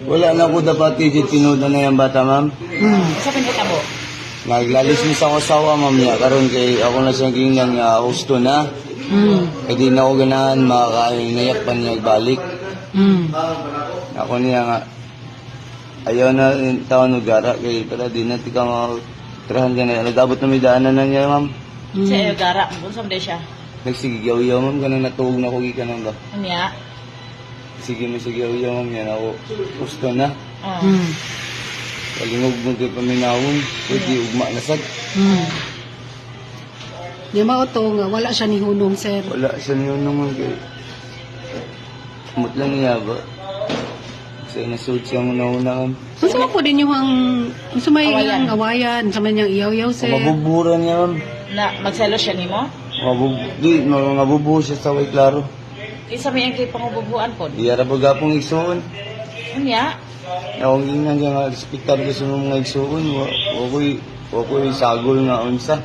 Wala na ko dapat tijit pinuda na yung bata, ma'am. Sa pinitabo. Naglalismis ako sa awa, ma'am niya. Karon kay ako na siyang gingnan nga husto na. Kaya di na ako ganahan makakain. Nayak pa niya balik. Ako niya nga. Ayaw na taon gara. Kaya pala di na tika mga tirahan ka na. Nagabot na may daanan na niya, ma'am. Sa iyo gara. Bunsam din siya. Nagsigigaw-yaw, ma'am. Ganun natuog na ko gikan ba? Unya. Sige mo sigaw-yaw, ma'am. Yan ako. Husto na. Kalingog mo kayo paminawon. Pwede ugma na sad. Di ba ito nga, wala siya ni Hunong, sir. Wala siya niyo naman kayo. Kumot lang niya ba? Kasi nasuot siya muna-una. Gusto mo po din yung sumay Awayan. awayan, sa man niyang iyaw-yaw, sir. Mabuburan niya, ma'am. Na magselos siya nimo. Mabubuo siya sa way klaro. Isa may ang kay pangububuan po. Iyara ba gapong igsuon? Unya. Akong ingnan siya nga, respektar ko sa mga igsuon. Wako'y sagol nga unsa.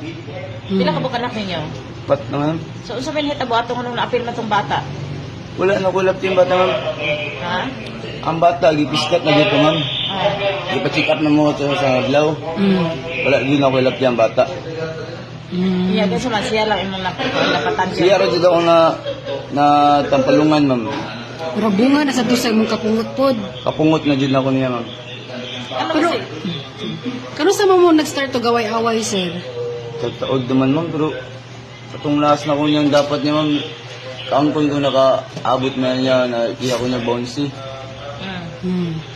Pila ka bukanak ninyo? Pat naman. So unsa may hitabo atong anong naapil man tong bata? Wala na kulap yung bata, ma'am. Ha? Ang bata, gipiskat na dito, ma'am. Gipacheck up na mo ito sa adlaw. Wala, di na kulap yung bata. Iya kasi man siya lang imong napatan Siya rin dito ako na tampalungan, ma'am. Pero bunga na sa dosa mong kapungot pod. Kapungot na dyan ako niya, ma'am. Ano Pero, kasi? kano sa mo nag-start to gaway-away, sir? Tagtaod naman, ma'am, pero katong last na ko niyang dapat niya, ma'am, kaangkon ko nakaabot na niya, na iya ko niya bouncy.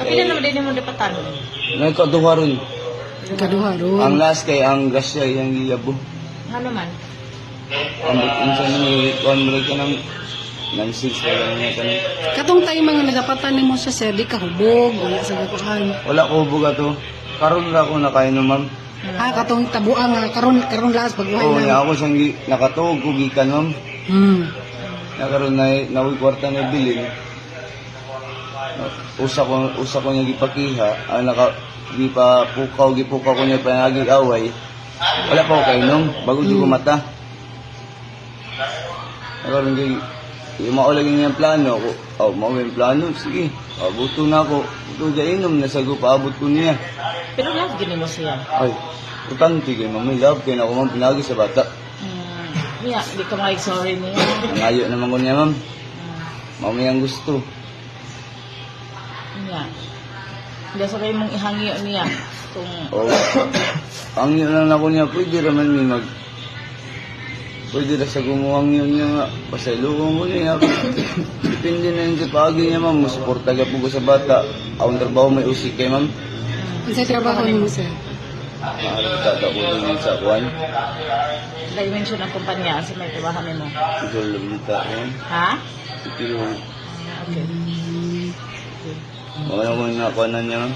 Kapila naman din imong dapatan. Nagkaduha ron. Kaduha ron. Ang last kay ang grasya, yung iyabo. Ano man? Ang insan ni Juan Maray ka ng nansins ka lang niya ka ng... Katong tayo mga nagapatan ni mo siya, sir, di ka hubog, wala sa gakuhan. Wala ko buga to. Karon na ako nakain no, ma'am. Katong tabuang nga, karon last pagbuhay Oo, na. niya ako siyang nakatuog, kugikan, ma'am. Nakaroon na nawi kwarta na bilin. Usa ko niya gipakiha, gipukaw ko niya panagig away. Wala pa ako kainom, bago di ko mata. Nakaroon yung maulagin niya yung plano ako. Mao yung plano, sige. Buto na ako. Buto dyan inom, nasago paabot ko niya. Pero love gini mo siya. Ay, utante kayo, mami, love kayo na ako, ma'am, pinagi sa bata. Iya, di ka mag-sorry niya. Nangayo naman ko niya, ma'am. Mami ang gusto. Iya. Hindi sa kayo mong ihangyo niya. Kung Ang yun lang ako niya, pwede raman may pwede na sa gumuhang yun niya nga. Pasalukong ko niya. Depende na yung kapagi niya, ma'am. Masuporta ka po ko sa bata. Ang trabaho may usik kay, ma'am. Ang sa trabaho ni mo, sir. Maaari tatakulong yun sa kuwan. dimension ng kumpanya sa may trabaho mo. Ito lumita ko. Ha? Ito yung Okay. mga nakuha na niya, ma'am.